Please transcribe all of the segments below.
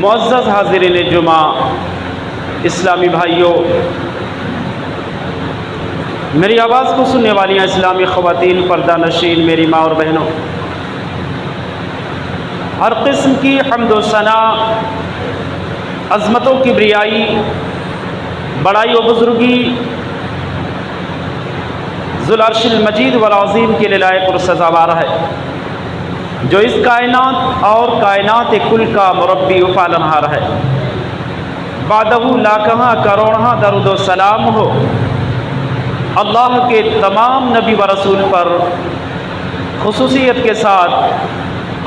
معزز حاضرین جمعہ، اسلامی بھائیوں، میری آواز کو سننے والی اسلامی خواتین، پردہ نشین میری ماں اور بہنوں، ہر قسم کی حمد و ثنا، عظمت و کبریائی، بڑائی و بزرگی ذو العرش المجید والعظیم کے لیے لائق اور سزاوار ہے، جو اس کائنات اور کائنات کل کا مربی و پالنہار ہے۔ بعدہ لاکھاں کروڑاں درود و سلام ہو اللہ کے تمام نبی و رسول پر، خصوصیت کے ساتھ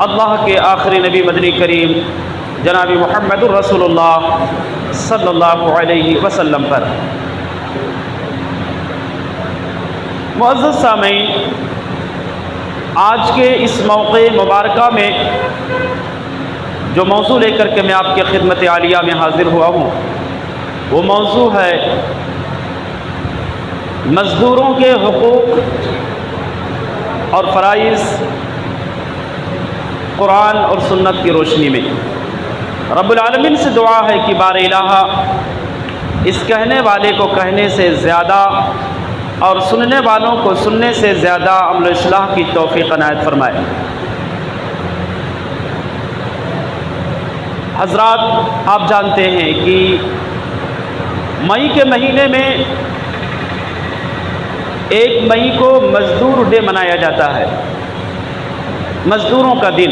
اللہ کے آخری نبی مدنی کریم جناب محمد الرسول اللہ صلی اللہ علیہ وسلم پر۔ معزز سامعین، آج کے اس موقع مبارکہ میں جو موضوع لے کر کے میں آپ کی خدمت عالیہ میں حاضر ہوا ہوں، وہ موضوع ہے مزدوروں کے حقوق اور فرائض قرآن اور سنت کی روشنی میں۔ رب العالمین سے دعا ہے کہ بار الہ اس کہنے والے کو کہنے سے زیادہ اور سننے والوں کو سننے سے زیادہ عمل و اصلاح کی توفیق عنایت فرمائے۔ حضرات، آپ جانتے ہیں کہ مئی کے مہینے میں 1 مئی کو مزدور ڈے منایا جاتا ہے، مزدوروں کا دن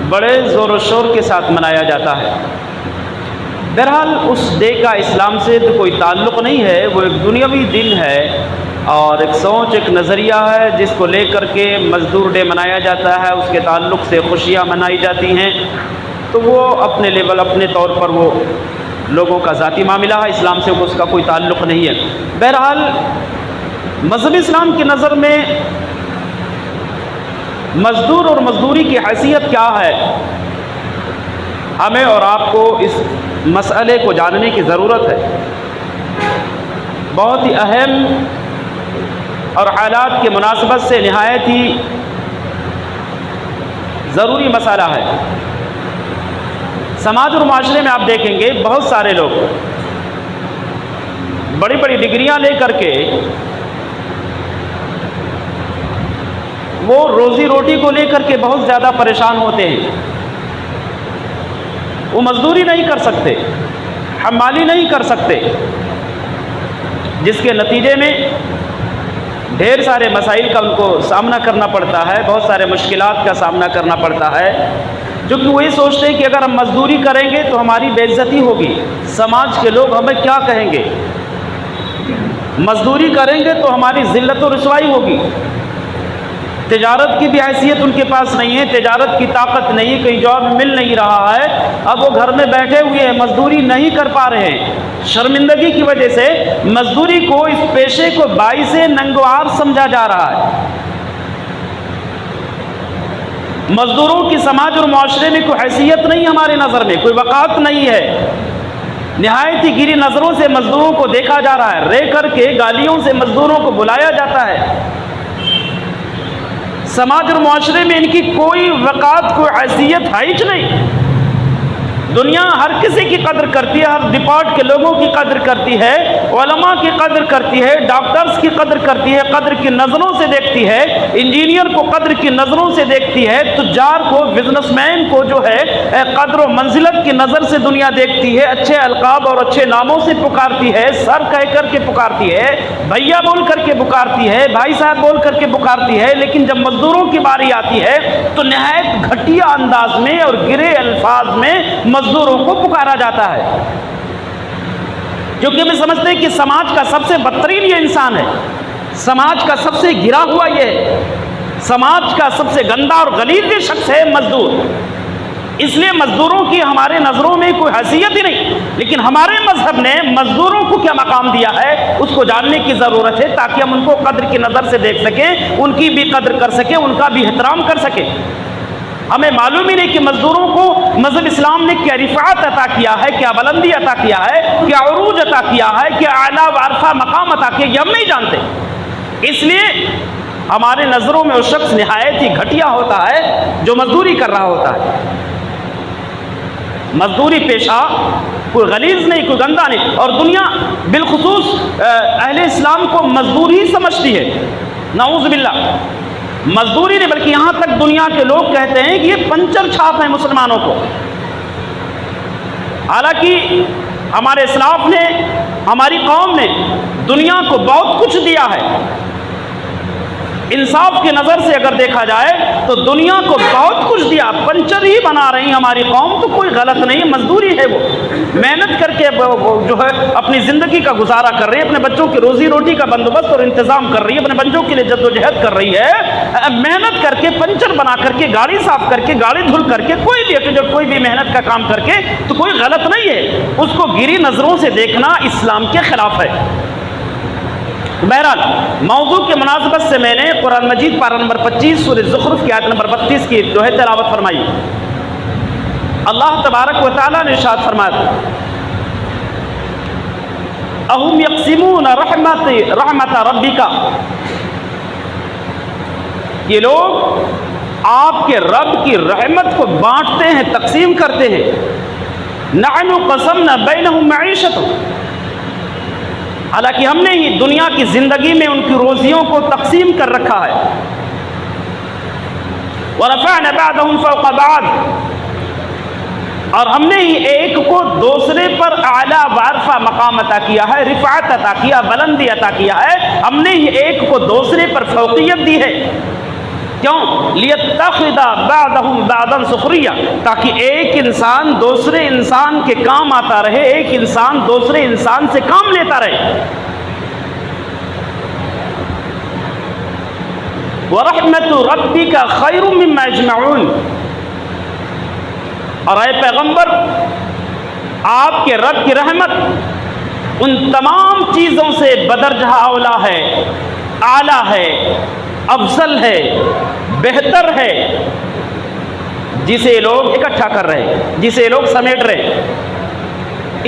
بڑے زور و شور کے ساتھ منایا جاتا ہے۔ بہرحال اس ڈے کا اسلام سے تو کوئی تعلق نہیں ہے، وہ ایک دنیاوی دن ہے اور ایک سوچ، ایک نظریہ ہے جس کو لے کر کے مزدور ڈے منایا جاتا ہے، اس کے تعلق سے خوشیاں منائی جاتی ہیں، تو وہ اپنے لیول، اپنے طور پر وہ لوگوں کا ذاتی معاملہ ہے، اسلام سے اس کا کوئی تعلق نہیں ہے۔ بہرحال مذہب اسلام کی نظر میں مزدور اور مزدوری کی حیثیت کیا ہے، ہمیں اور آپ کو اس مسئلے کو جاننے کی ضرورت ہے۔ بہت ہی اہم اور حالات کے مناسبت سے نہایت ہی ضروری مسئلہ ہے۔ سماج اور معاشرے میں آپ دیکھیں گے بہت سارے لوگ بڑی بڑی ڈگریاں لے کر کے وہ روزی روٹی کو لے کر کے بہت زیادہ پریشان ہوتے ہیں، وہ مزدوری نہیں کر سکتے، حمالی نہیں کر سکتے، جس کے نتیجے میں ڈھیر سارے مسائل کا ان کو سامنا کرنا پڑتا ہے، بہت سارے مشکلات کا سامنا کرنا پڑتا ہے، کیونکہ وہ یہ سوچتے ہیں کہ اگر ہم مزدوری کریں گے تو ہماری بے عزتی ہوگی، سماج کے لوگ ہمیں کیا کہیں گے، مزدوری کریں گے تو ہماری ذلت و رسوائی ہوگی۔ تجارت کی بھی حیثیت ان کے پاس نہیں ہے، تجارت کی طاقت نہیں ہے، کہیں جاب مل نہیں رہا ہے، اب وہ گھر میں بیٹھے ہوئے ہیں، مزدوری نہیں کر پا رہے ہیں۔ شرمندگی کی وجہ سے مزدوری کو، اس پیشے کو باعث ننگوار سمجھا جا رہا ہے۔ مزدوروں کی سماج اور معاشرے میں کوئی حیثیت نہیں، ہمارے نظر میں کوئی وقعت نہیں ہے، نہایت ہی گری نظروں سے مزدوروں کو دیکھا جا رہا ہے، رہ کر کے گالیوں سے مزدوروں کو بلایا جاتا ہے۔ سماج اور معاشرے میں ان کی کوئی وقعت، کوئی حیثیت ہے ہی نہیں۔ دنیا ہر کسی کی قدر کرتی ہے، ہر ڈپارٹ کے لوگوں کی قدر کرتی ہے، علماء کی قدر کرتی ہے، ڈاکٹرز کی قدر کرتی ہے، قدر کی نظروں سے دیکھتی ہے، انجینئر کو قدر کی نظروں سے دیکھتی ہے، تجار کو، بزنس مین کو جو ہے قدر و منزلت کی نظر سے دنیا دیکھتی ہے، اچھے القاب اور اچھے ناموں سے پکارتی ہے، سر کہہ کر کے پکارتی ہے، بھیا بول کر کے پکارتی ہے، بھائی صاحب بول کر کے پکارتی ہے، لیکن جب مزدوروں کی باری آتی ہے تو نہایت گھٹیا انداز میں اور گرے الفاظ میں مزدوروں کو پکارا جاتا ہے، کیونکہ ہمیں سمجھتے ہیں کہ سماج کا سب سے بدترین یہ انسان ہے، سماج کا سب سے گرا ہوا یہ ہے، سماج کا سب سے گندا اور غلیظ شخص ہے مزدور۔ اس لیے مزدوروں کی ہمارے نظروں میں کوئی حیثیت ہی نہیں، لیکن ہمارے مذہب نے مزدوروں کو کیا مقام دیا ہے اس کو جاننے کی ضرورت ہے، تاکہ ہم ان کو قدر کی نظر سے دیکھ سکیں، ان کی بھی قدر کر سکیں، ان کا بھی احترام کر سکیں۔ ہمیں معلوم ہی نہیں کہ مزدوروں کو مذہب اسلام نے کیا رفعت عطا کیا ہے، کیا بلندی عطا کیا ہے، کیا عروج عطا کیا ہے، کیا اعلیٰ و عرفہ مقام عطا کیا، یہ ہم نہیں جانتے۔ اس لیے ہمارے نظروں میں وہ شخص نہایت ہی گھٹیا ہوتا ہے جو مزدوری کر رہا ہوتا ہے۔ مزدوری پیشہ کوئی غلیظ نہیں، کوئی گندا نہیں، اور دنیا بالخصوص اہل اسلام کو مزدوری ہی سمجھتی ہے، نعوذ باللہ، مزدوری نہیں، بلکہ یہاں تک دنیا کے لوگ کہتے ہیں کہ یہ پنچر چھاپ ہیں مسلمانوں کو۔ حالانکہ ہمارے اسلاف نے، ہماری قوم نے دنیا کو بہت کچھ دیا ہے، انصاف کی نظر سے اگر دیکھا جائے تو دنیا کو بہت کچھ دیا، پنچر ہی بنا رہی ہماری قوم، تو کوئی غلط نہیں، مزدوری ہے، وہ محنت کر کے جو ہے اپنی زندگی کا گزارا کر رہی ہے، اپنے بچوں کی روزی روٹی کا بندوبست اور انتظام کر رہی ہے، اپنے بچوں کے لیے جد و جہد کر رہی ہے، محنت کر کے، پنچر بنا کر کے، گاڑی صاف کر کے، گاڑی دھل کر کے، کوئی بھی محنت کا کام کر کے، تو کوئی غلط نہیں ہے، اس کو گری نظروں سے دیکھنا اسلام کے خلاف ہے۔ بہرحال موضوع کے مناسبت سے میں نے قرآن مجید پارہ نمبر 25 سورہ زخرف کی آیت نمبر 32 کی جو ہے تلاوت فرمائی۔ اللہ تبارک و تعالیٰ نے ارشاد فرمایا، اَهُمْ يَقْسِمُونَ رَحْمَتَ رَبِّكَ، یہ لوگ آپ کے رب کی رحمت کو بانٹتے ہیں، تقسیم کرتے ہیں۔ نَحْنُ قَسَمْنَا بَيْنَهُمْ مَعِيشَتَهُمْ، حالانکہ ہم نے ہی دنیا کی زندگی میں ان کی روزیوں کو تقسیم کر رکھا ہے۔ وَرَفَعْنَا بَعْضَهُمْ فَوْقَ بَعْضٍ، اور ہم نے ہی ایک کو دوسرے پر اعلیٰ وعرفہ مقام عطا کیا ہے، رفعت عطا کیا، بلندی عطا کیا ہے، ہم نے ہی ایک کو دوسرے پر فوقیت دی ہے۔ کیوں؟ لِيَتَّخِذَ بَعْضَهُمْ بَعْضًا سُخْرِيًّا، تاکہ ایک انسان دوسرے انسان کے کام آتا رہے، ایک انسان دوسرے انسان سے کام لیتا رہے۔ وَرَحْمَةُ رَبِّكَ خَيْرٌ مِّمَّا يَجْمَعُونَ، اور اے پیغمبر، آپ کے رب کی رحمت ان تمام چیزوں سے بدرجہ اولا ہے، اعلیٰ ہے، افضل ہے، بہتر ہے، جسے لوگ اکٹھا کر رہے، جسے لوگ سمیٹ رہے۔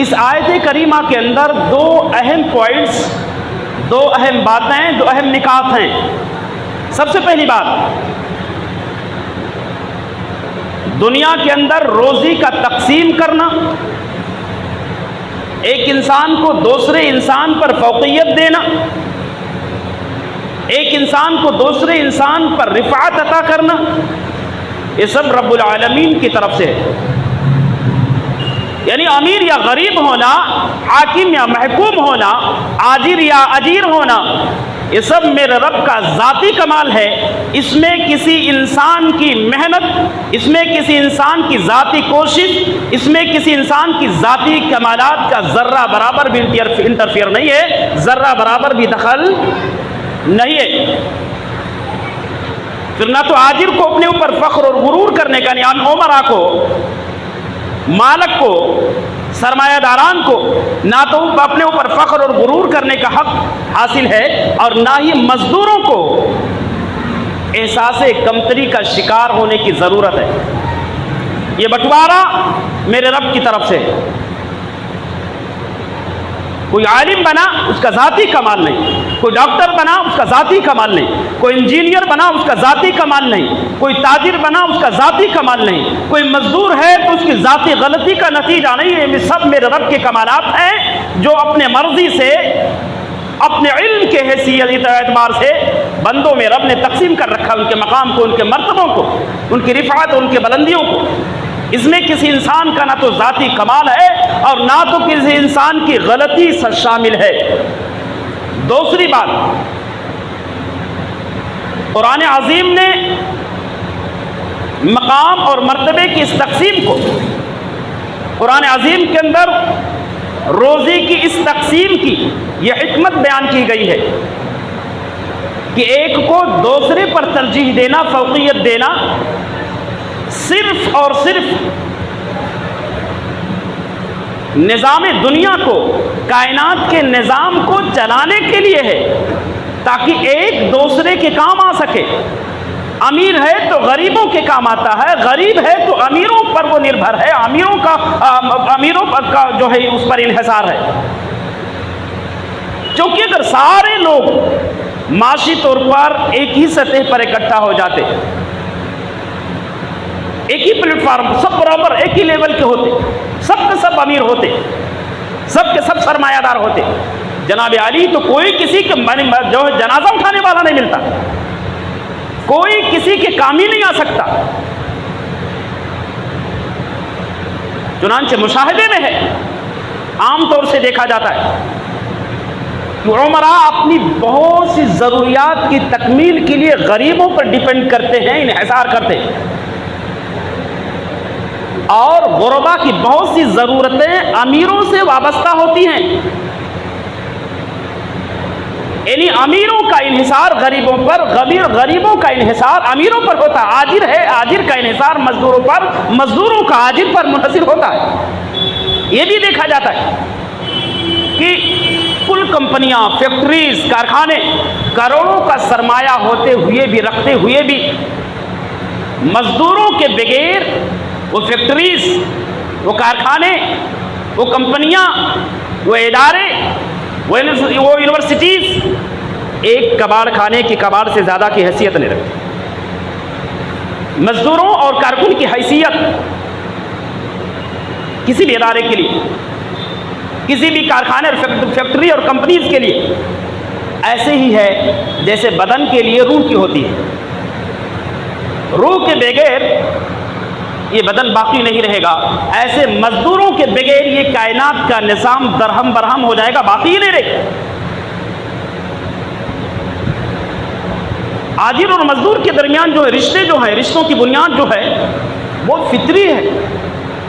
اس آیت کریمہ کے اندر دو اہم پوائنٹس، دو اہم باتیں، دو اہم نکات ہیں۔ سب سے پہلی بات، دنیا کے اندر روزی کا تقسیم کرنا، ایک انسان کو دوسرے انسان پر فوقیت دینا، ایک انسان کو دوسرے انسان پر رفعت عطا کرنا، یہ سب رب العالمین کی طرف سے ہے۔ یعنی امیر یا غریب ہونا، حاکم یا محکوم ہونا، آجر یا اجیر ہونا، یہ سب میرے رب کا ذاتی کمال ہے۔ اس میں کسی انسان کی محنت، اس میں کسی انسان کی ذاتی کوشش، اس میں کسی انسان کی ذاتی کمالات کا ذرہ برابر بھی انٹرفیئر نہیں ہے، ذرہ برابر بھی دخل نہیں ہے۔ پھر نہ تو آجر کو اپنے اوپر فخر اور غرور کرنے کا، یعنی عمرہ کو، مالک کو، سرمایہ داران کو، نہ تو اپنے اوپر فخر اور غرور کرنے کا حق حاصل ہے، اور نہ ہی مزدوروں کو احساس کمتری کا شکار ہونے کی ضرورت ہے۔ یہ بٹوارا میرے رب کی طرف سے ہے۔ کوئی عالم بنا، اس کا ذاتی کمال نہیں، کوئی ڈاکٹر بنا، اس کا ذاتی کمال نہیں، کوئی انجینئر بنا، اس کا ذاتی کمال نہیں، کوئی تاجر بنا، اس کا ذاتی کمال نہیں، کوئی مزدور ہے تو اس کی ذاتی غلطی کا نتیجہ نہیں ہے۔ یہ سب میرے رب کے کمالات ہیں جو اپنے مرضی سے، اپنے علم کے حیثیت اعتبار سے بندوں میں رب نے تقسیم کر رکھا، ان کے مقام کو، ان کے مرتبوں کو، ان کی رفعت، ان کے بلندیوں کو۔ اس میں کسی انسان کا نہ تو ذاتی کمال ہے اور نہ تو کسی انسان کی غلطی شامل ہے۔ دوسری بات، قرآن عظیم نے مقام اور مرتبے کی اس تقسیم کو، قرآن عظیم کے اندر روزی کی اس تقسیم کی یہ حکمت بیان کی گئی ہے کہ ایک کو دوسرے پر ترجیح دینا، فوقیت دینا، صرف اور صرف نظام دنیا کو، کائنات کے نظام کو چلانے کے لیے ہے، تاکہ ایک دوسرے کے کام آ سکے۔ امیر ہے تو غریبوں کے کام آتا ہے، غریب ہے تو امیروں پر وہ نربھر ہے، امیروں کا جو ہے اس پر انحصار ہے۔ چونکہ اگر سارے لوگ معاشی طور پر ایک ہی سطح پر اکٹھا ہو جاتے، ایک ہی پلیٹ فارم، سب برابر ایک ہی لیول کے ہوتے، سب امیر ہوتے، سب کے سب سرمایہ دار ہوتے، جناب علی تو کوئی کسی کے جو جنازہ اٹھانے والا نہیں ملتا، کوئی کسی کے کام ہی نہیں آ سکتا۔ چنانچہ مشاہدے میں ہے، عام طور سے دیکھا جاتا ہے کہ عمراء اپنی بہت سی ضروریات کی تکمیل کے لیے غریبوں پر ڈیپینڈ کرتے ہیں، انحصار کرتے ہیں، اور غربا کی بہت سی ضرورتیں امیروں سے وابستہ ہوتی ہیں، یعنی امیروں کا انحصار غریبوں پر، غریبوں کا انحصار امیروں پر ہوتا ہے، آجر ہے، آجر کا انحصار مزدوروں پر، مزدوروں کا آجر پر منحصر ہوتا ہے۔ یہ بھی دیکھا جاتا ہے کہ کل کمپنیاں، فیکٹریز، کارخانے کروڑوں کا سرمایہ ہوتے ہوئے بھی، رکھتے ہوئے بھی، مزدوروں کے بغیر وہ فیکٹریز، وہ کارخانے، وہ کمپنیاں، وہ ادارے، وہ یونیورسٹیز ایک کباڑ خانے کی کباڑ سے زیادہ کی حیثیت نہیں رکھتی۔ مزدوروں اور کارکن کی حیثیت کسی بھی ادارے کے لیے، کسی بھی کارخانے اور فیکٹری اور کمپنیز کے لیے ایسے ہی ہے جیسے بدن کے لیے روح کی ہوتی ہے۔ روح کے بغیر یہ بدن باقی نہیں رہے گا، ایسے مزدوروں کے بغیر یہ کائنات کا نظام درہم برہم ہو جائے گا، باقی ہی نہیں رہے گا۔ آجر اور مزدور کے درمیان جو ہے رشتے جو ہیں، رشتوں کی بنیاد جو ہے وہ فطری ہے،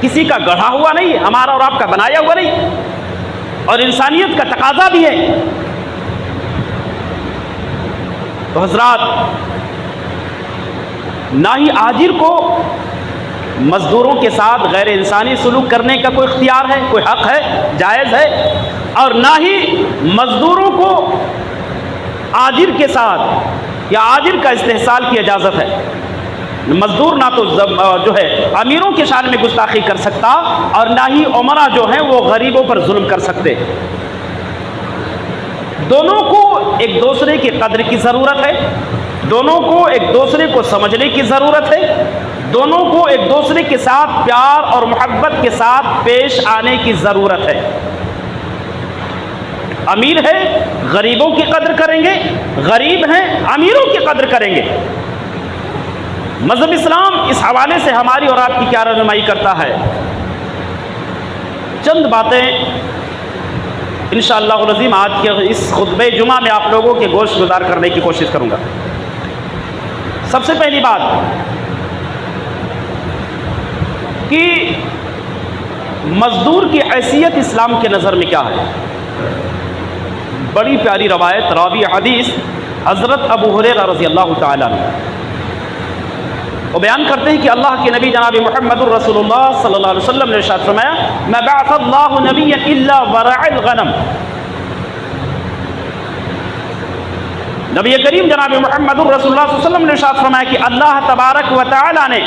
کسی کا گڑھا ہوا نہیں ہے، ہمارا اور آپ کا بنایا ہوا نہیں، اور انسانیت کا تقاضا بھی ہے۔ تو حضرات، نہ ہی آجر کو مزدوروں کے ساتھ غیر انسانی سلوک کرنے کا کوئی اختیار ہے، کوئی حق ہے، جائز ہے، اور نہ ہی مزدوروں کو آجر کے ساتھ یا آجر کا استحصال کی اجازت ہے۔ مزدور نہ تو جو ہے امیروں کے شان میں گستاخی کر سکتا، اور نہ ہی عمرا جو ہیں وہ غریبوں پر ظلم کر سکتے۔ دونوں کو ایک دوسرے کی قدر کی ضرورت ہے، دونوں کو ایک دوسرے کو سمجھنے کی ضرورت ہے، دونوں کو ایک دوسرے کے ساتھ پیار اور محبت کے ساتھ پیش آنے کی ضرورت ہے۔ امیر ہے، غریبوں کی قدر کریں گے، غریب ہیں، امیروں کی قدر کریں گے۔ مذہب اسلام اس حوالے سے ہماری اور آپ کی کیا رہنمائی کرتا ہے؟ چند باتیں انشاءاللہ العظیم آج کے اس خطبہ جمعہ میں آپ لوگوں کے گوش گزار کرنے کی کوشش کروں گا۔ سب سے پہلی بات کہ مزدور کی حیثیت اسلام کے نظر میں کیا ہے؟ بڑی پیاری روایت، راوی حدیث حضرت ابو ہریرہ رضی اللہ تعالیٰ عنہ، وہ بیان کرتے ہیں کہ اللہ کے نبی جناب محمد رسول اللہ صلی اللہ علیہ وسلم نے ارشاد فرمایا، ما بعث اللہ نبیا الا ورع الغنم۔ نبی کریم جناب محمد رسول اللہ صلی اللہ علیہ وسلم نے ارشاد فرمایا کہ اللہ تبارک و تعالی نے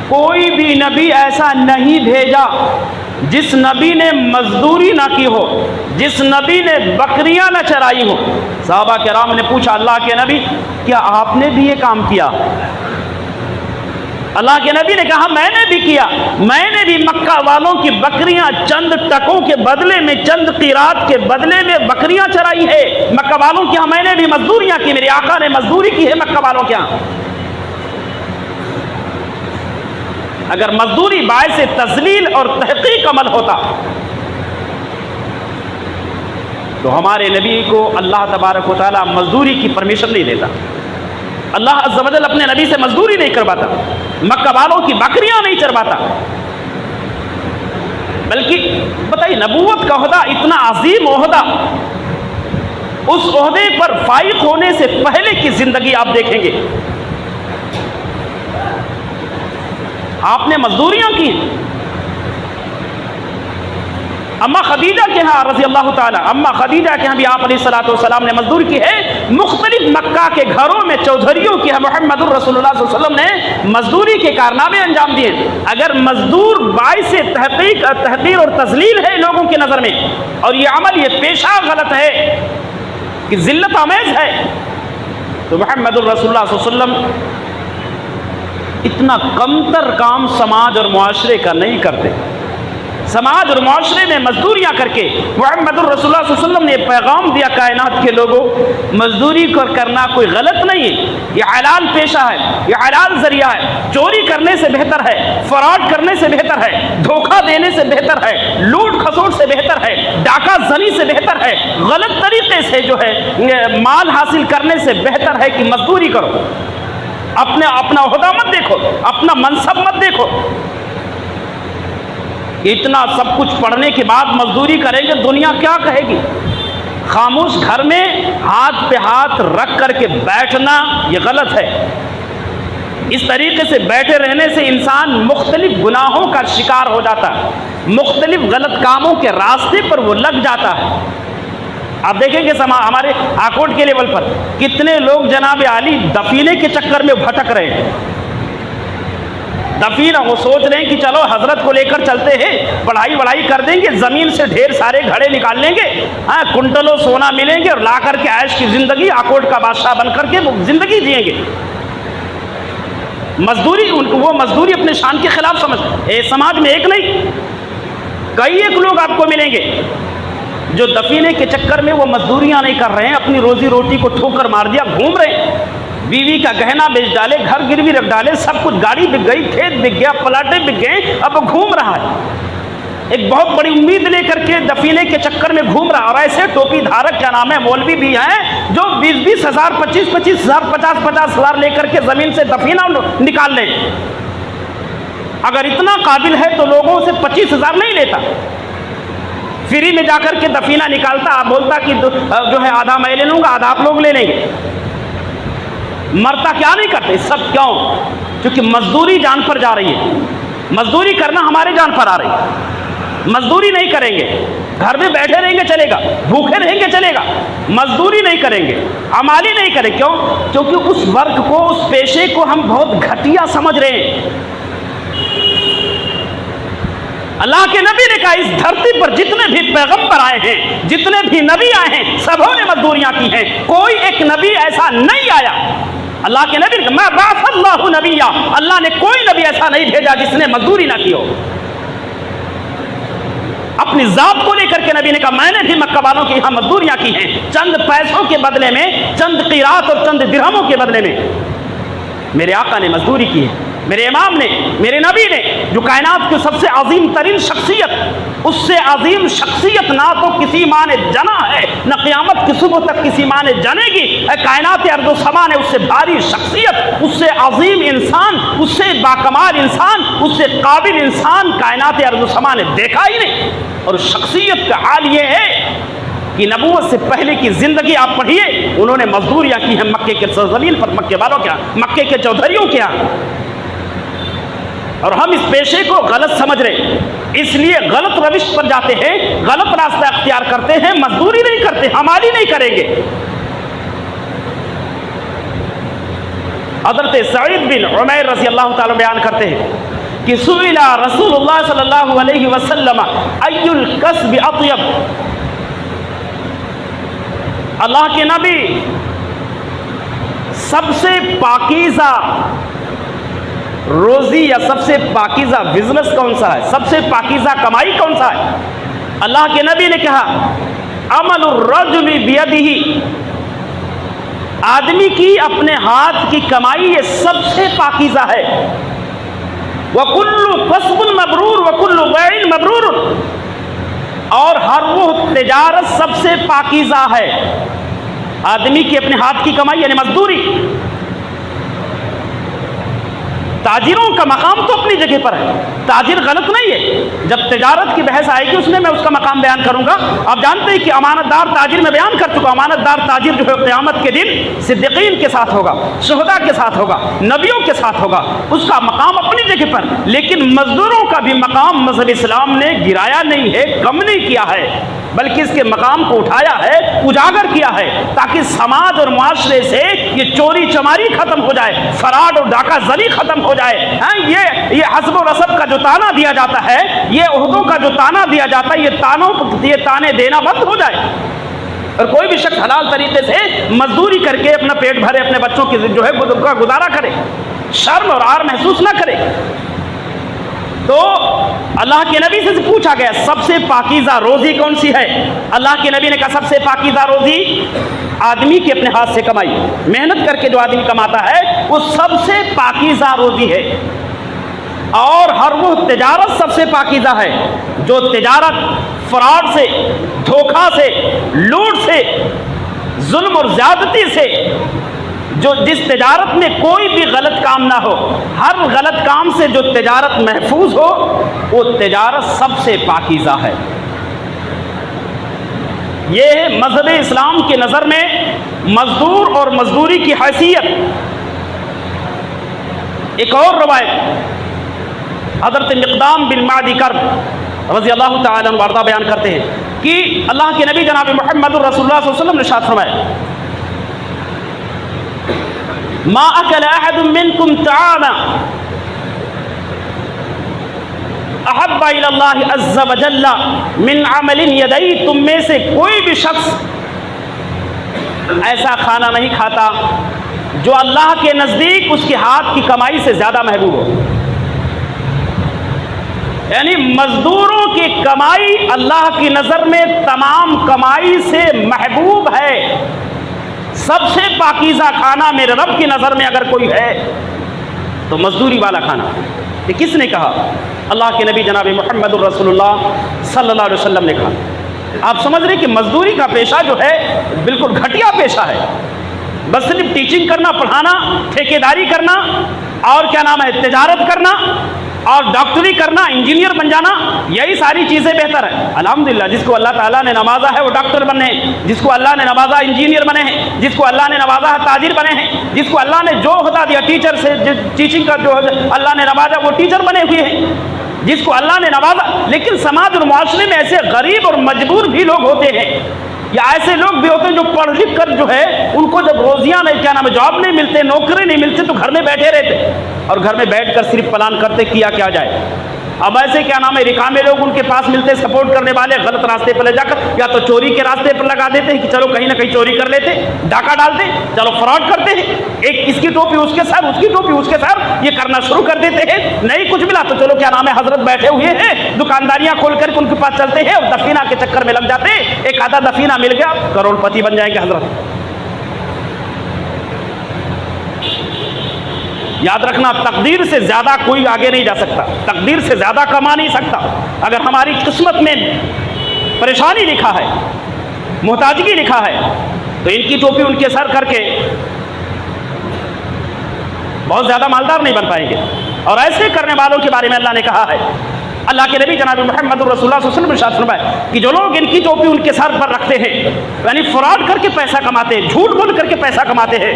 کوئی بھی نبی ایسا نہیں بھیجا جس نبی نے مزدوری نہ کی ہو، جس نبی نے بکریاں نہ چرائی ہو۔ صحابہ کرام نے پوچھا، اللہ کے نبی کیا آپ نے بھی یہ کام کیا؟ اللہ کے نبی نے کہا، میں نے بھی کیا، میں نے بھی مکہ والوں کی بکریاں چند ٹکوں کے بدلے میں، چند قیرات کے بدلے میں بکریاں چرائی ہے۔ مکہ والوں کے ہاں میں نے بھی مزدوریاں کی، میرے آقا نے مزدوری کی ہے مکہ والوں کے ہاں۔ اگر مزدوری باعث تذلیل اور تحقیق عمل ہوتا تو ہمارے نبی کو اللہ تبارک و تعالیٰ مزدوری کی پرمیشن نہیں دیتا، اللہ عز و جل اپنے نبی سے مزدوری نہیں کرواتا، مکہ والوں کی بکریاں نہیں چرواتا۔ بلکہ بتائیے، نبوت کا عہدہ اتنا عظیم عہدہ، اس عہدے پر فائق ہونے سے پہلے کی زندگی آپ دیکھیں گے، آپ نے مزدوریاں کی۔ اما خدیجہ کے ہاں رضی اللہ تعالی، اما خدیجہ کے ہاں بھی آپ علیہ الصلوۃ والسلام نے مزدور کی ہے۔ مختلف مکہ کے گھروں میں چودھریوں کی محمد الرسول اللہ صلی اللہ علیہ وسلم نے مزدوری کے کارنامے انجام دیے۔ اگر مزدور باعث تحقیر اور تذلیل ہے لوگوں کی نظر میں، اور یہ عمل، یہ پیشہ غلط ہے کہ ذلت آمیز ہے، تو محمد الرسول اللہ صلی اللہ علیہ وسلم اتنا کمتر کام سماج اور معاشرے کا نہیں کرتے۔ سماج اور معاشرے میں مزدوریاں کر کے محمد الرسول اللہ صلی اللہ علیہ وسلم نے پیغام دیا کائنات کے لوگوں، مزدوری کرنا کوئی غلط نہیں ہے، یہ حلال پیشہ ہے، یہ حلال ذریعہ ہے، چوری کرنے سے بہتر ہے، فراڈ کرنے سے بہتر ہے، دھوکہ دینے سے بہتر ہے، لوٹ کھسوٹ سے بہتر ہے، ڈاکہ زنی سے بہتر ہے، غلط طریقے سے جو ہے مال حاصل کرنے سے بہتر ہے کہ مزدوری کرو۔ اپنا عہدہ مت دیکھو، اپنا منصب مت دیکھو۔ اتنا سب کچھ پڑھنے کے بعد مزدوری کریں گے، دنیا کیا کہے گی؟ خاموش گھر میں ہاتھ پہ ہاتھ رکھ کر کے بیٹھنا یہ غلط ہے۔ اس طریقے سے بیٹھے رہنے سے انسان مختلف گناہوں کا شکار ہو جاتا ہے، مختلف غلط کاموں کے راستے پر وہ لگ جاتا ہے۔ آپ دیکھیں گے ہمارے آکوٹ کے لیول پر کتنے لوگ جناب عالی دفینے کے چکر میں بھٹک رہے ہیں۔ دفینہ وہ سوچ رہے ہیں کہ چلو حضرت کو لے کر چلتے ہیں، پڑھائی کر دیں گے، زمین سے ڈھیر سارے گھڑے نکال لیں گے، ہاں کنٹلوں سونا ملیں گے اور لا کر کے عیش کی زندگی آکوٹ کا بادشاہ بن کر کے وہ زندگی جئیں گے۔ مزدوری وہ مزدوری اپنے شان کے خلاف سمجھ، سماج میں ایک نہیں کئی ایک لوگ آپ کو ملیں گے جو دفینے کے چکر میں وہ مزدوریاں نہیں کر رہے ہیں، اپنی روزی روٹی کو ٹھوکر مار دیا، گھوم رہے ہیں، بیوی کا گہنا بیچ ڈالے، گھر گروی رکھ ڈالے، سب کچھ، گاڑی بک گئی، کھیت بک گیا، پلاٹیں بک گئے، اب وہ گھوم رہا ہے، ایک بہت بڑی امید لے کر کے دفینے کے چکر میں گھوم رہا۔ اور ایسے ٹوپی دھارک کیا نام ہے مولوی بھی ہیں جو 20-20 ہزار، 25-25 ہزار، 50-50 ہزار لے کر کے زمین سے دفینہ نکال لیں۔ اگر اتنا قابل ہے تو لوگوں سے 25 ہزار نہیں لیتا، فری میں جا کر کے دفینہ نکالتا، آپ بولتا کہ جو ہے آدھا میں لے لوں گا، آدھا آپ لوگ لے لیں گے۔ مرتا کیا نہیں کرتے سب، کیوں؟ کیونکہ مزدوری جان پر جا رہی ہے، مزدوری کرنا ہمارے جان پر آ رہی ہے۔ مزدوری نہیں کریں گے، گھر میں بیٹھے رہیں گے چلے گا، بھوکے رہیں گے چلے گا، مزدوری نہیں کریں گے، عمالی نہیں کریں، کیوں؟ کیونکہ اس ورک کو، اس پیشے کو ہم بہت گھٹیا سمجھ رہے ہیں۔ اللہ کے نبی نے کہا اس دھرتی پر جتنے بھی پیغمبر آئے ہیں، جتنے بھی نبی آئے ہیں، سبوں نے مزدوریاں کی ہیں، کوئی ایک نبی ایسا نہیں آیا۔ اللہ کے نبی نے میں بعث اللہ نبی، اللہ نے کوئی نبی ایسا نہیں بھیجا جس نے مزدوری نہ کی ہو۔ اپنی ذات کو لے کر کے نبی نے کہا میں نے بھی مکہ والوں کے یہاں مزدوریاں کی ہیں، چند پیسوں کے بدلے میں، چند قیرات اور چند درہموں کے بدلے میں میرے آقا نے مزدوری کی ہے، میرے امام نے، میرے نبی نے، جو کائنات کی سب سے عظیم ترین شخصیت، اس سے عظیم شخصیت نہ تو کسی ماں نے جنا ہے، نہ قیامت کی صبح تک کسی ماں نے جنے گی۔ کائنات ارض و سما نے اس سے بھاری شخصیت، اس سے عظیم انسان، اس سے باکمال انسان، اس سے قابل انسان کائنات ارض و سما نے دیکھا ہی نہیں۔ اور اس شخصیت کا حال یہ ہے کہ نبوت سے پہلے کی زندگی آپ پڑھیے، انہوں نے مزدوریاں کی ہیں مکے کے سرزمین پر، مکے والوں کے ہاں، مکے کے چودھریوں کے ہاں۔ اور ہم اس پیشے کو غلط سمجھ رہے، اس لیے غلط روش پر جاتے ہیں، غلط راستہ اختیار کرتے ہیں، مزدوری نہیں کرتے، عمالی نہیں کریں گے۔ حضرت سعید بن عمیر رضی اللہ تعالیٰ بیان کرتے ہیں کہ سئل رسول اللہ صلی اللہ علیہ وسلم ای الکسب اطیب، اللہ کے نبی سب سے پاکیزہ روزی یا سب سے پاکیزہ بزنس کون سا ہے، سب سے پاکیزہ کمائی کون سا ہے؟ اللہ کے نبی نے کہا عمل الرجل بیدہ، آدمی کی اپنے ہاتھ کی کمائی یہ سب سے پاکیزہ ہے۔ وَكُلُّ قَسْبٌ مَبْرُورٌ وَكُلُّ بَيْعٍ مَبْرُورٌ، اور ہر وہ تجارت سب سے پاکیزہ ہے۔ آدمی کی اپنے ہاتھ کی کمائی یعنی مزدوری۔ تاجروں کا مقام تو اپنی جگہ پر ہے، تاجر غلط نہیں ہے، جب تجارت کی بحث آئے گی اس میں اس کا مقام بیان کروں گا۔ آپ جانتے ہیں کہ امانت دار تاجر میں بیان کر چکا، امانت دار تاجر جو ہے قیامت کے دن صدیقین کے ساتھ ہوگا، شہداء کے ساتھ ہوگا، نبیوں کے ساتھ ہوگا، اس کا مقام اپنی جگہ پر۔ لیکن مزدوروں کا بھی مقام مذہب اسلام نے گرایا نہیں ہے، کم نہیں کیا ہے، بلکہ اس کے مقام کو اٹھایا ہے، اجاگر کیا ہے، تاکہ سماج اور معاشرے سے یہ چوری چماری ختم ہو جائے، فراڈ اور ڈاکہ زنی ختم ہو جائے۔ یہ حسب و رسب کا جو تانا دیا جاتا ہے، یہ عہدوں کا جو تانا دیا جاتا ہے، یہ تانے دینا بند ہو جائے، اور کوئی بھی شخص حلال طریقے سے مزدوری کر کے اپنا پیٹ بھرے، اپنے بچوں کی جو ہے کا گزارا کرے، شرم اور عار محسوس نہ کرے۔ تو اللہ کے نبی سے پوچھا گیا سب سے پاکیزہ روزی کون سی ہے؟ اللہ کے نبی نے کہا سب سے پاکیزہ روزی آدمی کی اپنے ہاتھ سے کمائی، محنت کر کے جو آدمی کماتا ہے وہ سب سے پاکیزہ روزی ہے۔ اور ہر وہ تجارت سب سے پاکیزہ ہے جو تجارت فراڈ سے، دھوکہ سے، لوٹ سے، ظلم اور زیادتی سے، جس تجارت میں کوئی بھی غلط کام نہ ہو، ہر غلط کام سے جو تجارت محفوظ ہو، وہ تجارت سب سے پاکیزہ ہے۔ یہ ہے مذہب اسلام کی نظر میں مزدور اور مزدوری کی حیثیت۔ ایک اور روایت حضرت مقدام بن معدی کرب رضی اللہ تعالیٰ عنہ وارضہ بیان کرتے ہیں کہ اللہ کے نبی جناب محمد رسول اللہ صلی اللہ علیہ وسلم نے ارشاد فرمایا ما اکل احد منکم طعاما احب الی اللہ عز وجل من عمل یدی، تم میں سے کوئی بھی شخص ایسا کھانا نہیں کھاتا جو اللہ کے نزدیک اس کے ہاتھ کی کمائی سے زیادہ محبوب ہو۔ یعنی مزدوروں کی کمائی اللہ کی نظر میں تمام کمائی سے محبوب ہے۔ سب سے پاکیزہ کھانا میرے رب کی نظر میں اگر کوئی ہے تو مزدوری والا کھانا۔ یہ کس نے کہا؟ اللہ کے نبی جناب محمد الرسول اللہ صلی اللہ علیہ وسلم نے کہا۔ آپ سمجھ رہے کہ مزدوری کا پیشہ جو ہے بالکل گھٹیا پیشہ ہے، بس صرف ٹیچنگ کرنا، پڑھانا، ٹھیکیداری کرنا، اور کیا نام ہے، تجارت کرنا، اور ڈاکٹری کرنا، انجینئر بن جانا، یہی ساری چیزیں بہتر ہے۔ الحمدللہ جس کو اللہ تعالیٰ نے نوازا ہے وہ ڈاکٹر بنے ہیں، جس کو اللہ نے نوازا انجینئر بنے ہیں، جس کو اللہ نے نوازا ہے تاجر بنے ہیں، جس کو اللہ نے جو عہدہ دیا ٹیچر سے، ٹیچنگ کا جو اللہ نے نوازا وہ ٹیچر بنے ہوئے ہیں، جس کو اللہ نے نوازا۔ لیکن سماج اور معاشرے میں ایسے غریب اور مجبور بھی لوگ ہوتے ہیں، یا ایسے لوگ بھی ہوتے ہیں جو پڑھ لکھ کر جو ہے ان کو جب روزیاں نہیں، کیا نام ہے، جاب نہیں ملتے، نوکری نہیں ملتے، تو گھر میں بیٹھے رہتے اور گھر میں بیٹھ کر صرف پلان کرتے کیا جائے۔ اب ایسے کیا نام ہے رکامے لوگ ان کے پاس ملتے، سپورٹ کرنے والے، غلط راستے پر لے جا کر یا تو چوری کے راستے پر لگا دیتے ہیں کہ چلو کہیں نہ کہیں چوری کر لیتے، ڈاکہ ڈالتے، چلو فراڈ کرتے ہیں، ایک اس کی ٹوپی اس کے سر، اس کی ٹوپی اس کے سر، یہ کرنا شروع کر دیتے ہیں۔ نہیں کچھ ملا تو چلو کیا نام ہے حضرت بیٹھے ہوئے ہیں، دکانداریاں کھول کر ان کے پاس چلتے ہیں اور دفینہ کے چکر میں لگ جاتے ہیں، ایک آدھا دفینہ مل گیا کروڑ پتی بن جائیں گے حضرت۔ یاد رکھنا تقدیر سے زیادہ کوئی آگے نہیں جا سکتا، تقدیر سے زیادہ کما نہیں سکتا۔ اگر ہماری قسمت میں پریشانی لکھا ہے، محتاجگی لکھا ہے، تو ان کی ٹوپی ان کے سر کر کے بہت زیادہ مالدار نہیں بن پائیں گے۔ اور ایسے کرنے والوں کے بارے میں اللہ نے کہا ہے، اللہ کے نبی جناب محمد رسول اللہ صلی اللہ علیہ وسلم نے ارشاد فرمایا کہ جو لوگ ان کی ٹوپی ان کے سر پر رکھتے ہیں، یعنی فراڈ کر کے پیسہ کماتے ہیں، جھوٹ بول کر کے پیسہ کماتے ہیں،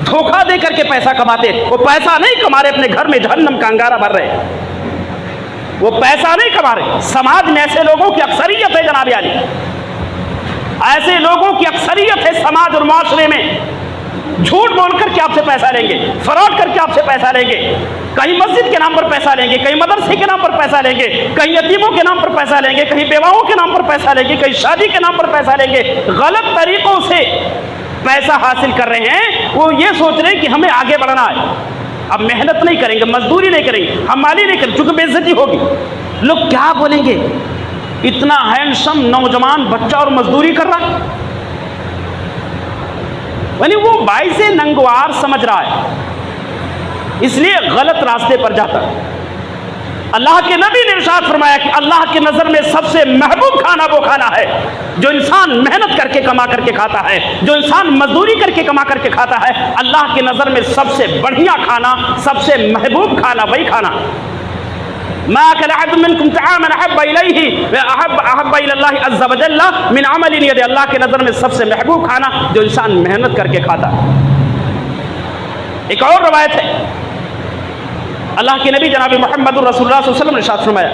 دھوکہ دے کر کے پیسہ کماتے ہیں، وہ پیسہ نہیں کما رہے اپنے گھر میں جہنم کا انگارہ بھر رہے، وہ پیسہ نہیں کما رہے۔ سماج میں ایسے لوگوں کی اکثریت ہے جناب عالی، ایسے لوگوں کی اکثریت ہے سماج اور معاشرے میں، جھوٹ بول کر کے آپ سے پیسہ لیں گے، فراڈ کر کے آپ سے پیسہ لیں گے، کہیں مسجد کے نام پر پیسہ لیں گے، کہیں مدرسے کے نام پر پیسہ لیں گے، کہیں یتیموں کے نام پر پیسہ لیں گے، کہیں بیواؤں کے نام پر پیسہ لیں گے، کہیں شادی کے نام پر پیسہ لیں گے، غلط طریقوں سے پیسہ حاصل کر رہے ہیں۔ وہ یہ سوچ رہے ہیں کہ ہمیں آگے بڑھنا ہے، اب محنت نہیں کریں گے، مزدوری نہیں کریں گے، حمالی نہیں کریں گے، چونکہ بے عزتی ہوگی، لوگ کیا بولیں گے، اتنا ہینڈسم نوجوان بچہ اور مزدوری کر رہا، یعنی وہ باعث ننگوار سمجھ رہا ہے، اس لیے غلط راستے پر جاتا ہے۔ اللہ کے نبی نے ارشاد فرمایا کہ اللہ کی نظر میں سب سے محبوب کھانا وہ کھانا ہے جو انسان محنت کر کے کما کر کے کھاتا ہے، جو انسان مزدوری کر کے کما کر کے کھاتا ہے۔ اللہ کی نظر میں سب سے بڑھیا کھانا، سب سے محبوب کھانا وہی کھانا ما اکل احد منکم طعاما احب الی اللہ عز وجل من عمل ید، اللہ کے نظر میں سب سے محبوب کھانا جو انسان محنت کر کے کھاتا ہے۔ ایک اور روایت ہے، اللہ کے نبی جناب محمد رسول اللہ صلی اللہ علیہ وسلم نے ارشاد فرمایا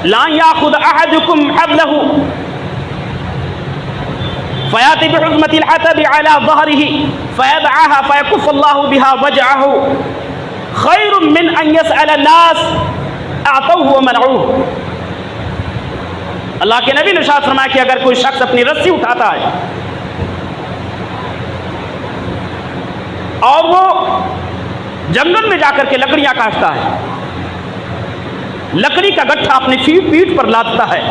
لا یاخذ احدکم حبلہ فیاتی بحزمۃ الحطب علی ظہرہ فیدعاها فیکف اللہ بها وجعہ خیر من ان یسأل الناس اعطوه ومنعوه۔ اللہ کے نبی نے ارشاد فرمایا کہ اگر کوئی شخص اپنی رسی اٹھاتا ہے اور وہ جنگل میں جا کر کے لکڑیاں کاٹتا ہے، لکڑی کا گٹھا اپنی پیٹھ پر لادتا ہے.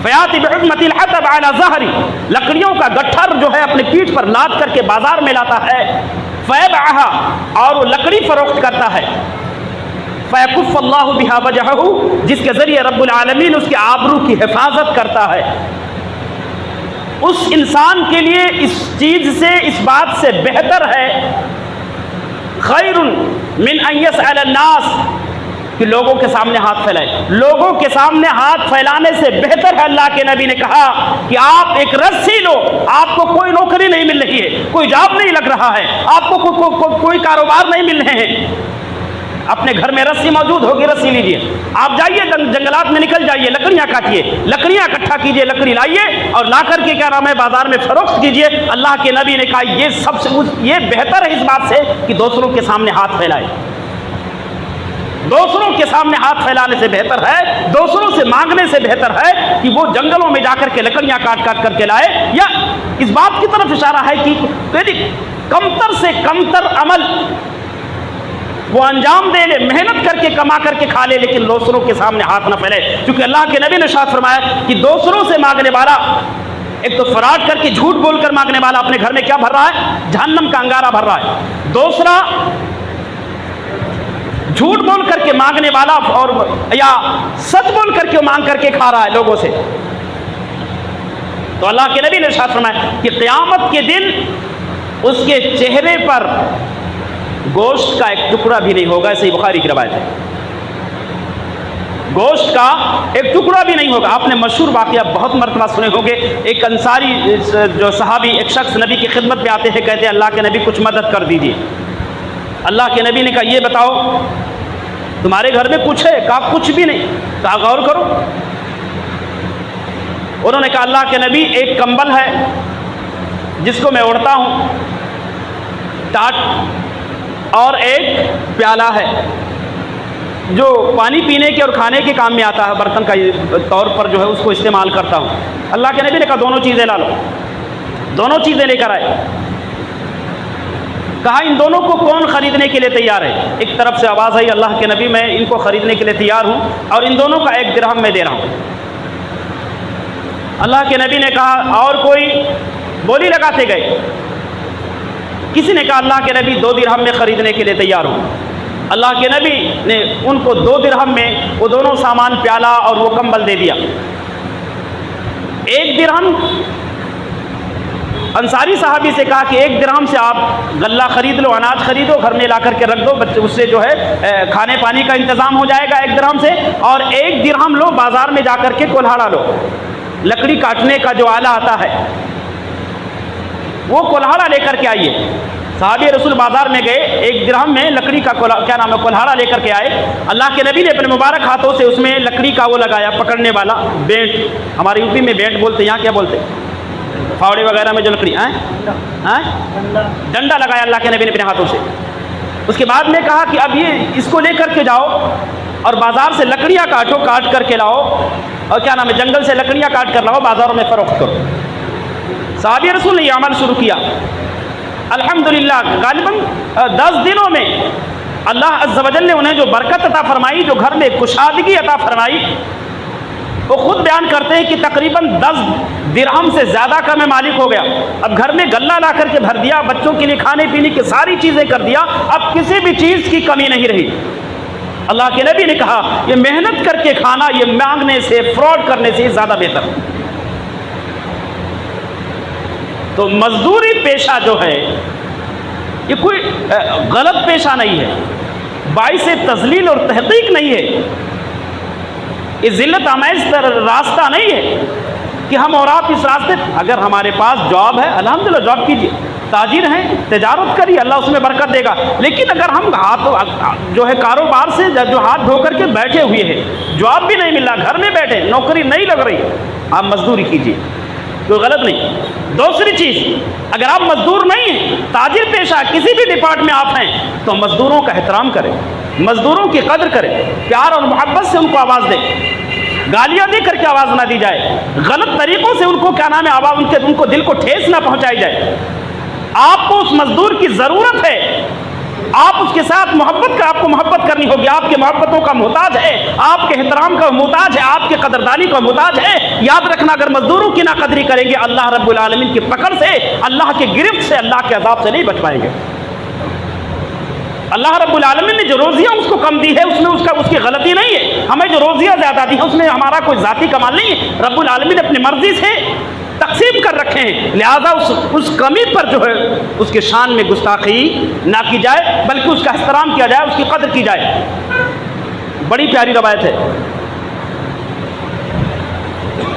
فیاتی بعظمۃ الحطب علی ظہری، لکڑیوں کا گٹھا جو ہے اپنی پیٹھ پر لاد کر کے بازار میں لاتا ہے. فیبعها، اور وہ لکڑی فروخت کرتا ہے. فیکف اللہ بہا وجہہ، جس کے ذریعے رب العالمین اس کے آبرو کی حفاظت کرتا ہے. اس انسان کے لیے اس چیز سے، اس بات سے بہتر ہے خیر من ان یسأل الناس، کہ لوگوں کے سامنے ہاتھ پھیلائے. لوگوں کے سامنے ہاتھ پھیلانے سے بہتر ہے، اللہ کے نبی نے کہا کہ آپ ایک رسی لو، آپ کو کوئی نوکری نہیں مل رہی ہے، کوئی جاب نہیں لگ رہا ہے، آپ کو کوئی کاروبار نہیں مل رہے ہیں، اپنے گھر میں رسی موجود ہوگی، رسی لیجئے، آپ جائیے جنگلات میں نکل جائیے، لکڑیاں کاٹیے، لکڑیاں اکٹھا کیجئے، لکڑی لائیے اور لا کر کے کیا نام ہے بازار میں فروخت کیجئے. اللہ کے نبی نے کہا یہ سب سے یہ بہتر ہے اس بات سے کہ دوسروں کے سامنے ہاتھ پھیلائے. دوسروں کے سامنے ہاتھ پھیلانے سے بہتر ہے، دوسروں سے مانگنے سے بہتر ہے کہ وہ جنگلوں میں جا کر کے لکڑیاں کاٹ کر کے لائے. یا اس بات کی طرف اشارہ ہے کہ کمتر سے کمتر عمل وہ انجام دے لے، محنت کر کے کما کر کے کھا لے، لیکن دوسروں کے سامنے ہاتھ نہ پھیلے. کیونکہ اللہ کے نبی نے ارشاد فرمایا کہ دوسروں سے مانگنے والا، ایک تو فراڈ کر کے جھوٹ بول کر مانگنے والا اپنے گھر میں کیا بھر رہا ہے؟ جہنم کا انگارہ بھر رہا ہے. دوسرا جھوٹ بول کر کے مانگنے والا اور یا سچ بول کر کے مانگ کر کے کھا رہا ہے لوگوں سے. تو اللہ کے نبی نے ارشاد فرمایا کہ قیامت کے دن اس کے چہرے پر گوشت کا ایک ٹکڑا بھی نہیں ہوگا. صحیح بخاری کی روایت ہے، گوشت کا ایک ٹکڑا بھی نہیں ہوگا. آپ نے مشہور واقعہ بہت مرتبہ سنے ہوں گے. ایک انصاری جو صحابی، ایک شخص نبی کی خدمت میں آتے ہیں، کہتے ہیں اللہ کے نبی کچھ مدد کر دیجیے. اللہ کے نبی نے کہا یہ بتاؤ تمہارے گھر میں کچھ ہے؟ کہا کچھ بھی نہیں. کہا غور کرو. انہوں نے کہا اللہ کے نبی ایک کمبل ہے جس کو میں اوڑھتا ہوں، ٹاٹ، اور ایک پیالہ ہے جو پانی پینے کے اور کھانے کے کام میں آتا ہے، برتن کا طور پر جو ہے اس کو استعمال کرتا ہوں. اللہ کے نبی نے کہا دونوں چیزیں لا لو. دونوں چیزیں لے کر آئے. کہا ان دونوں کو کون خریدنے کے لیے تیار ہے؟ ایک طرف سے آواز آئی اللہ کے نبی میں ان کو خریدنے کے لیے تیار ہوں اور ان دونوں کا 1 درہم میں دے رہا ہوں. اللہ کے نبی نے کہا اور کوئی؟ بولی لگاتے گئے. کسی نے کہا اللہ کے نبی 2 درہم میں خریدنے کے لیے تیار ہوں. اللہ کے نبی نے ان کو 2 درہم میں وہ دونوں سامان، پیالہ اور وہ کمبل دے دیا. 1 درہم انصاری صحابی سے کہا کہ 1 درہم سے آپ غلہ خرید لو، اناج خریدو، گھر میں لا کر کے رکھ دو، بچے اس سے جو ہے کھانے پانی کا انتظام ہو جائے گا 1 درہم سے. اور 1 درہم لو، بازار میں جا کر کے کولہاڑا لو، لکڑی کاٹنے کا جو آلہ آتا ہے وہ کولہاڑا لے کر کے آئیے. صحابی رسول بازار میں گئے، 1 درہم میں لکڑی کا کولہاڑا لے کر کے آئے. اللہ کے نبی نے اپنے مبارک ہاتھوں سے اس میں لکڑی کا وہ لگایا، پکڑنے والا بینٹ. ہمارے یوپی میں بینٹ بولتے، یہاں کیا بولتے؟ پھاوڑے وغیرہ میں جو لکڑی ڈنڈا لگایا اللہ کے نبی نے اپنے ہاتھوں سے. اس کے بعد میں کہا کہ اب یہ اس کو لے کر کے جاؤ اور بازار سے لکڑیاں کاٹو، کاٹ کر کے لاؤ، اور جنگل سے لکڑیاں کاٹ کر لاؤ، بازاروں میں فروخت کرو. صحابی رسول نے یہ عمل شروع کیا. الحمدللہ غالباً 10 دنوں میں اللہ عز و جل نے انہیں جو برکت عطا فرمائی، جو گھر میں کشادگی عطا فرمائی، وہ خود بیان کرتے ہیں کہ تقریباً 10 درہم سے زیادہ کا میں مالک ہو گیا. اب گھر میں غلہ لا کر کے بھر دیا، بچوں کے لیے کھانے پینے کی ساری چیزیں کر دیا، اب کسی بھی چیز کی کمی نہیں رہی. اللہ کے نبی نے کہا یہ محنت کر کے کھانا یہ مانگنے سے، فراڈ کرنے سے زیادہ بہتر ہے. تو مزدوری پیشہ جو ہے یہ کوئی غلط پیشہ نہیں ہے، باعث تذلیل اور تحقیق نہیں ہے، یہ ذلت آمیز راستہ نہیں ہے کہ ہم اور آپ اس راستے. اگر ہمارے پاس جاب ہے الحمدللہ جاب کیجیے، تاجر ہیں تجارت کریے، اللہ اس میں برکت دے گا. لیکن اگر ہم جو ہے کاروبار سے جو ہاتھ دھو کر کے بیٹھے ہوئے ہیں، جاب بھی نہیں مل رہا، گھر میں بیٹھے، نوکری نہیں لگ رہی، آپ مزدوری کیجیے، کوئی غلط نہیں. دوسری چیز، اگر آپ مزدور نہیں ہیں، تاجر پیشہ کسی بھی ڈپارٹ میں آپ ہیں، تو مزدوروں کا احترام کریں، مزدوروں کی قدر کریں، پیار اور محبت سے ان کو آواز دیں، گالیاں دے کر کے آواز نہ دی جائے، غلط طریقوں سے ان کو آواز ان کو دل کو ٹھیس نہ پہنچائی جائے. آپ کو اس مزدور کی ضرورت ہے، آپ اس کے ساتھ آپ کو محبت کرنی ہوگی. آپ کے محبتوں کا محتاج ہے, آپ کے احترام کا محتاج ہے, آپ کے قدردانی کا محتاج ہے. یاد رکھنا, اگر مزدوروں کی ناقدری کریں گے اللہ رب العالمین کی پکڑ سے, اللہ کے گرفت سے, اللہ کے عذاب سے نہیں بچ پائیں گے. اللہ رب العالمین نے جو روزیاں اس کو کم دی ہے اس میں اس کی غلطی نہیں ہے. ہمیں جو روزیاں زیادہ دی ہیں اس میں ہمارا کوئی ذاتی کمال نہیں ہے. رب العالمین نے اپنی مرضی سے تقسیم کر رکھے ہیں, لہذا اس کمی پر جو ہے اس کے شان میں گستاخی نہ کی جائے, بلکہ اس کا احترام کیا جائے, اس کی قدر کی جائے. بڑی پیاری روایت ہے.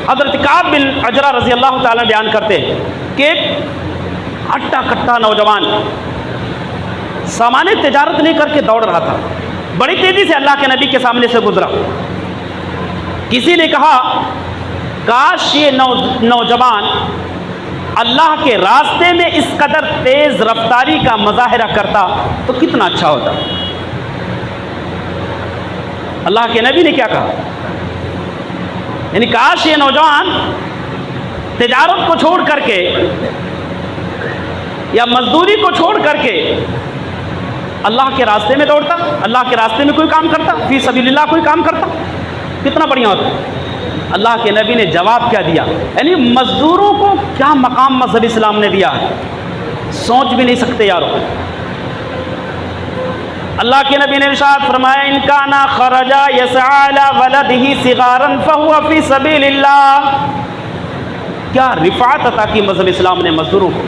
حضرت کعب بن عجرہ رضی اللہ تعالیٰ بیان کرتے ہیں کہ ایک ہٹا کٹا نوجوان سامان تجارت لے کر کے دوڑ رہا تھا. بڑی تیزی سے اللہ کے نبی کے سامنے سے گزرا. کسی نے کہا کاش یہ نوجوان اللہ کے راستے میں اس قدر تیز رفتاری کا مظاہرہ کرتا تو کتنا اچھا ہوتا. اللہ کے نبی نے کیا کہا, یعنی کاش یہ نوجوان تجارت کو چھوڑ کر کے یا مزدوری کو چھوڑ کر کے اللہ کے راستے میں دوڑتا, اللہ کے راستے میں کوئی کام کرتا, فی سبیل اللہ کوئی کام کرتا, کتنا بڑھیا ہوتا. اللہ کے نبی نے جواب کیا دیا, یعنی مزدوروں کو کیا مقام مذہب اسلام نے دیا ہے, سوچ بھی نہیں سکتے یارو. اللہ کے نبی نے ارشاد فرمایا ان کان خرج یسعى علی ولده صغارا فهو فی سبیل اللہ. کیا رفعت عطا کی مذہب اسلام نے مزدوروں کو.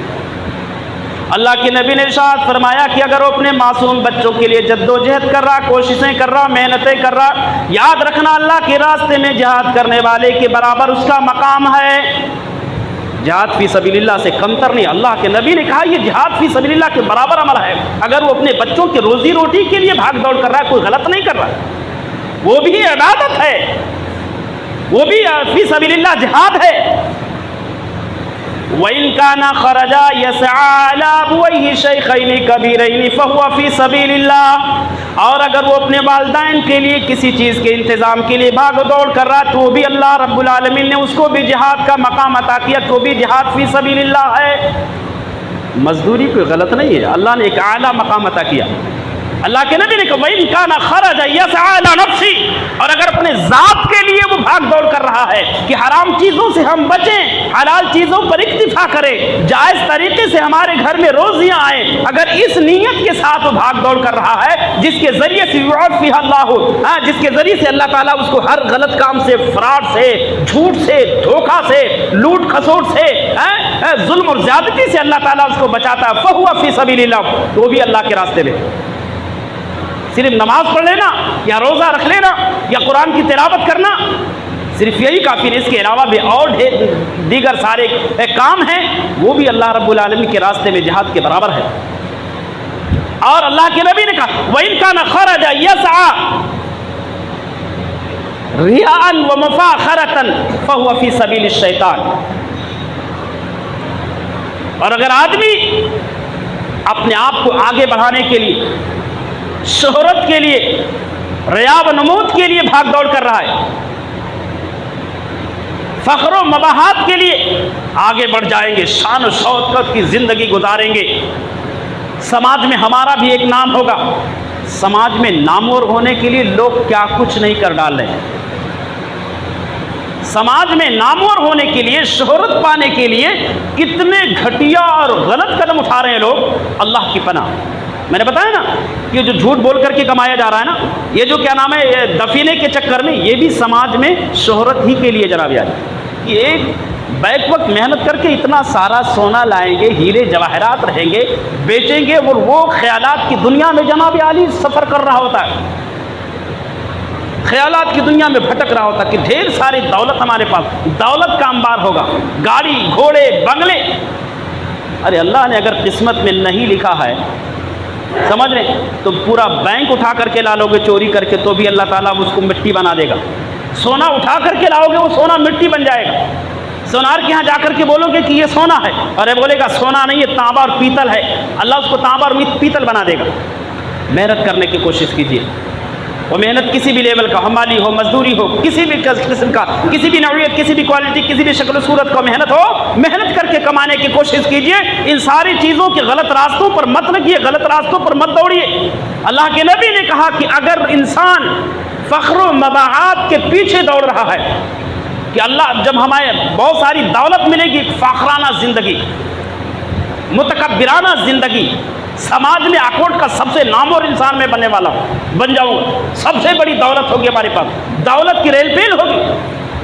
اللہ کے نبی نے ارشاد فرمایا کہ اگر وہ اپنے معصوم بچوں کے لیے جد و جہد کر رہا, کوششیں کر رہا, محنتیں کر رہا, یاد رکھنا اللہ کے راستے میں جہاد کرنے والے کے برابر اس کا مقام ہے. جہاد فی سبیل اللہ سے کمتر نہیں. اللہ کے نبی نے کہا یہ جہاد فی سبیل اللہ کے برابر عمل ہے. اگر وہ اپنے بچوں کے روزی روٹی کے لیے بھاگ دوڑ کر رہا ہے, کوئی غلط نہیں کر رہا, وہ بھی عبادت ہے, وہ بھی فی سبیل اللہ جہاد ہے. وَإِن كَانَ خَرَجَ يَسْعَى عَلَى أَبْوَيْهِ شَيْخَيْنِ كَبِيرَيْنِ فَهُوَ فِي سَبِيلِ اللَّهِ. اور اگر وہ اپنے والدین کے لیے کسی چیز کے انتظام کے لیے بھاگ دوڑ کر رہا تو بھی اللہ رب العالمین نے اس کو بھی جہاد کا مقام عطا کیا, تو بھی جہاد فی سبیل اللہ ہے. مزدوری کوئی غلط نہیں ہے, اللہ نے ایک اعلیٰ مقام عطا کیا. اللہ کے نبی نے کہا وَإِن كَانَ خَرَجَ يَسْعَى عَلَى نَفْسِهِ, اور اگر اپنے ذات کے لیے وہ بھاگ دوڑ کر رہا ہے کہ حرام چیزوں سے ہم بچیں, حلال چیزوں پر اکتفا کریں, جائز طریقے سے ہمارے گھر میں روزیاں آئیں, اگر اس نیت کے ساتھ وہ بھاگ دوڑ کر رہا ہے جس کے ذریعے سے يُعَفِّيهَا اللَّهُ, جس کے ذریعے سے اللہ تعالیٰ اس کو ہر غلط کام سے, فراڈ سے, جھوٹ سے, دھوکہ سے, لوٹ کھسوٹ سے, ظلم اور زیادتی سے اللہ تعالیٰ اس کو بچاتا ہے, فَهُوَ فِي سَبِيلِ اللَّهِ, تو بھی اللہ کے راستے میں. صرف نماز پڑھ لینا یا روزہ رکھ لینا یا قرآن کی تلاوت کرنا صرف یہی کافی نہیں, اس کے علاوہ بھی اور دیگر سارے کام ہیں, وہ بھی اللہ رب العالمین کے راستے میں جہاد کے برابر ہے. اور اللہ کے نبی نے کہا وَإِن كَانَ خَرَجَ يَسْعَى رِيَاءً وَمُفَاخَرَةً فَهُوَ فِي سَبِيلِ الشَّيْطَانِ. اور اگر آدمی اپنے آپ کو آگے بڑھانے کے لیے, شہرت کے لیے, ریا و نمود کے لیے بھاگ دوڑ کر رہا ہے, فخر و مباحات کے لیے آگے بڑھ جائیں گے, شان و شوکت کی زندگی گزاریں گے, سماج میں ہمارا بھی ایک نام ہوگا. سماج میں نامور ہونے کے لیے لوگ کیا کچھ نہیں کر ڈال رہے ہیں. سماج میں نامور ہونے کے لیے, شہرت پانے کے لیے کتنے گھٹیا اور غلط قدم اٹھا رہے ہیں لوگ. اللہ کی پناہ. میں نے بتایا نا کہ جو جھوٹ بول کر کے کمایا جا رہا ہے نا, یہ جو کیا نام ہے دفینے کے چکر میں, یہ بھی سماج میں شہرت ہی کے لیے جناب یاد. یہ ایک بیک وقت محنت کر کے اتنا سارا سونا لائیں گے, ہیرے جواہرات رہیں گے, بیچیں گے, اور وہ خیالات کی دنیا میں جناب عالی سفر کر رہا ہوتا ہے, خیالات کی دنیا میں بھٹک رہا ہوتا کہ ڈھیر ساری دولت ہمارے پاس, دولت کا انبار ہوگا, گاڑی گھوڑے بنگلے. ارے اللہ نے اگر قسمت میں نہیں لکھا ہے, سمجھ رہے, تو پورا بینک اٹھا کر کے لا لو گے چوری کر کے تو بھی اللہ تعالیٰ اس کو مٹی بنا دے گا. سونا اٹھا کر کے لاؤ گے وہ سونا مٹی بن جائے گا. سونار کے یہاں جا کر کے بولو گے کہ یہ سونا ہے, ارے بولے گا سونا نہیں, یہ تانبا اور پیتل ہے. اللہ اس کو تانبا اور پیتل بنا دے گا. محنت کرنے کی کوشش کیجیے. وہ محنت کسی بھی لیول کا، حمالی ہو، مزدوری ہو، کسی بھی قسم کا، کسی بھی نوعیت، کسی بھی کوالٹی، کسی بھی شکل و صورت کا محنت ہو، محنت کر کے کمانے کی کوشش کیجئے۔ ان ساری چیزوں کے غلط راستوں پر مت لگیے، غلط راستوں پر مت دوڑیے۔ اللہ کے نبی نے کہا کہ اگر انسان فخر و مباحات کے پیچھے دوڑ رہا ہے کہ اللہ جب ہمیں بہت ساری دولت ملے گی، فاخرانہ زندگی، متکبرانہ زندگی، سماج میں آکوٹ کا سب سے نامور انسان میں بننے والا بن جاؤں گا، سب سے بڑی دولت ہوگی ہمارے پاس، دولت کی ریل پیل ہوگی۔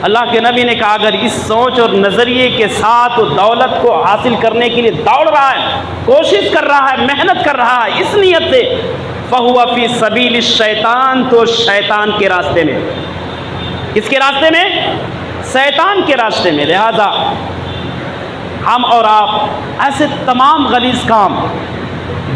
اللہ کے نبی نے کہا اگر اس سوچ اور نظریے کے ساتھ وہ دولت کو حاصل کرنے کے لیے دوڑ رہا ہے، کوشش کر رہا ہے، محنت کر رہا ہے اس نیت سے، فَهُوَ فِي سَبِيلِ الشَّيْطَان، تو شیطان کے راستے میں۔ کس کے راستے میں؟ شیطان کے راستے میں۔ لہذا ہم اور آپ ایسے تمام غلیظ کام،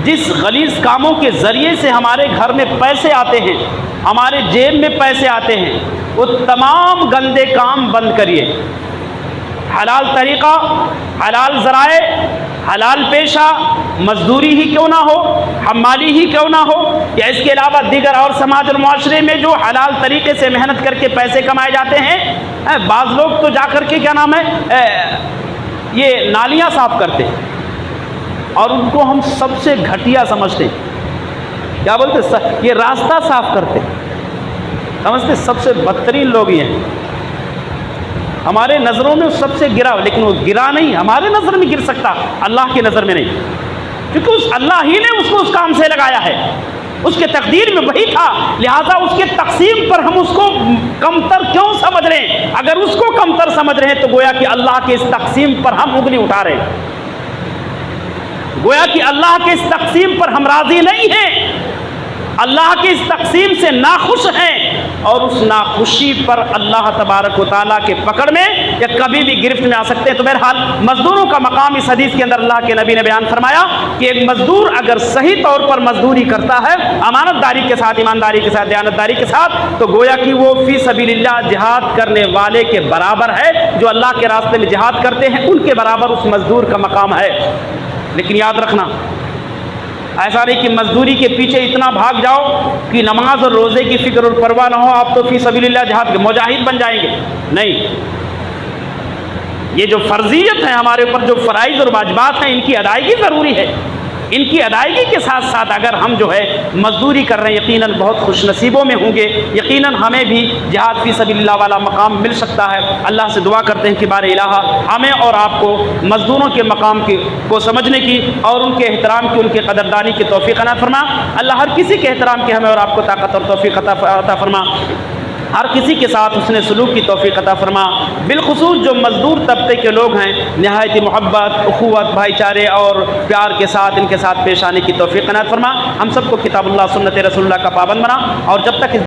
جس غلیظ کاموں کے ذریعے سے ہمارے گھر میں پیسے آتے ہیں، ہمارے جیب میں پیسے آتے ہیں، وہ تمام گندے کام بند کریے۔ حلال طریقہ، حلال ذرائع، حلال پیشہ، مزدوری ہی کیوں نہ ہو، حمالی ہی کیوں نہ ہو، یا اس کے علاوہ دیگر اور سماج اور معاشرے میں جو حلال طریقے سے محنت کر کے پیسے کمائے جاتے ہیں۔ بعض لوگ تو جا کر کے کیا نام ہے یہ نالیاں صاف کرتے ہیں اور ان کو ہم سب سے گھٹیا سمجھتے ہیں، کیا بولتے، یہ راستہ صاف کرتے، سمجھتے سب سے بدترین لوگ یہ ہیں ہمارے نظروں میں، سب سے گرا، لیکن وہ گرا نہیں، ہمارے نظر میں گر سکتا، اللہ کی نظر میں نہیں، کیونکہ اس اللہ ہی نے اس کو اس کام سے لگایا ہے، اس کے تقدیر میں وہی تھا، لہذا اس کے تقسیم پر ہم اس کو کمتر کیوں سمجھ رہے ہیں؟ اگر اس کو کمتر سمجھ رہے ہیں تو گویا کہ اللہ کے اس تقسیم پر ہم انگلی اٹھا رہے ہیں، گویا کہ اللہ کے اس تقسیم پر ہم راضی نہیں ہیں، اللہ کی اس تقسیم سے ناخوش ہیں، اور اس ناخوشی پر اللہ تبارک و تعالیٰ کے پکڑ میں یا کبھی بھی گرفت میں آ سکتے ہیں۔ تو بہرحال مزدوروں کا مقام اس حدیث کے اندر اللہ کے نبی نے بیان فرمایا کہ ایک مزدور اگر صحیح طور پر مزدوری کرتا ہے، امانت داری کے ساتھ، ایمانداری کے ساتھ، دیانت داری کے ساتھ، تو گویا کہ وہ فی سبیل اللہ جہاد کرنے والے کے برابر ہے، جو اللہ کے راستے میں جہاد کرتے ہیں ان کے برابر اس مزدور کا مقام ہے۔ لیکن یاد رکھنا، ایسا نہیں کہ مزدوری کے پیچھے اتنا بھاگ جاؤ کہ نماز اور روزے کی فکر اور پرواہ نہ ہو، آپ تو فی سبیل اللہ جہاد کے مجاہد بن جائیں گے، نہیں۔ یہ جو فرضیت ہے ہمارے اوپر، جو فرائض اور واجبات ہیں، ان کی ادائیگی ضروری ہے، ان کی ادائیگی کے ساتھ ساتھ اگر ہم جو ہے مزدوری کر رہے ہیں، یقیناً بہت خوش نصیبوں میں ہوں گے، یقیناً ہمیں بھی جہاد فی سبیل اللہ والا مقام مل سکتا ہے۔ اللہ سے دعا کرتے ہیں کہ بار الہ ہمیں اور آپ کو مزدوروں کے مقام کو سمجھنے کی اور ان کے احترام کی، ان کے قدردانی کی توفیق عطا فرما۔ اللہ ہر کسی کے احترام کی ہمیں اور آپ کو طاقت اور توفیق عطا فرما، ہر کسی کے ساتھ حسن سلوک کی توفیق عطا فرما، بالخصوص جو مزدور طبقے کے لوگ ہیں، نہایت محبت، اخوت، بھائی چارے اور پیار کے ساتھ ان کے ساتھ پیش آنے کی توفیق عنایت فرما۔ ہم سب کو کتاب اللہ، سنت رسول اللہ کا پابند بنا، اور جب تک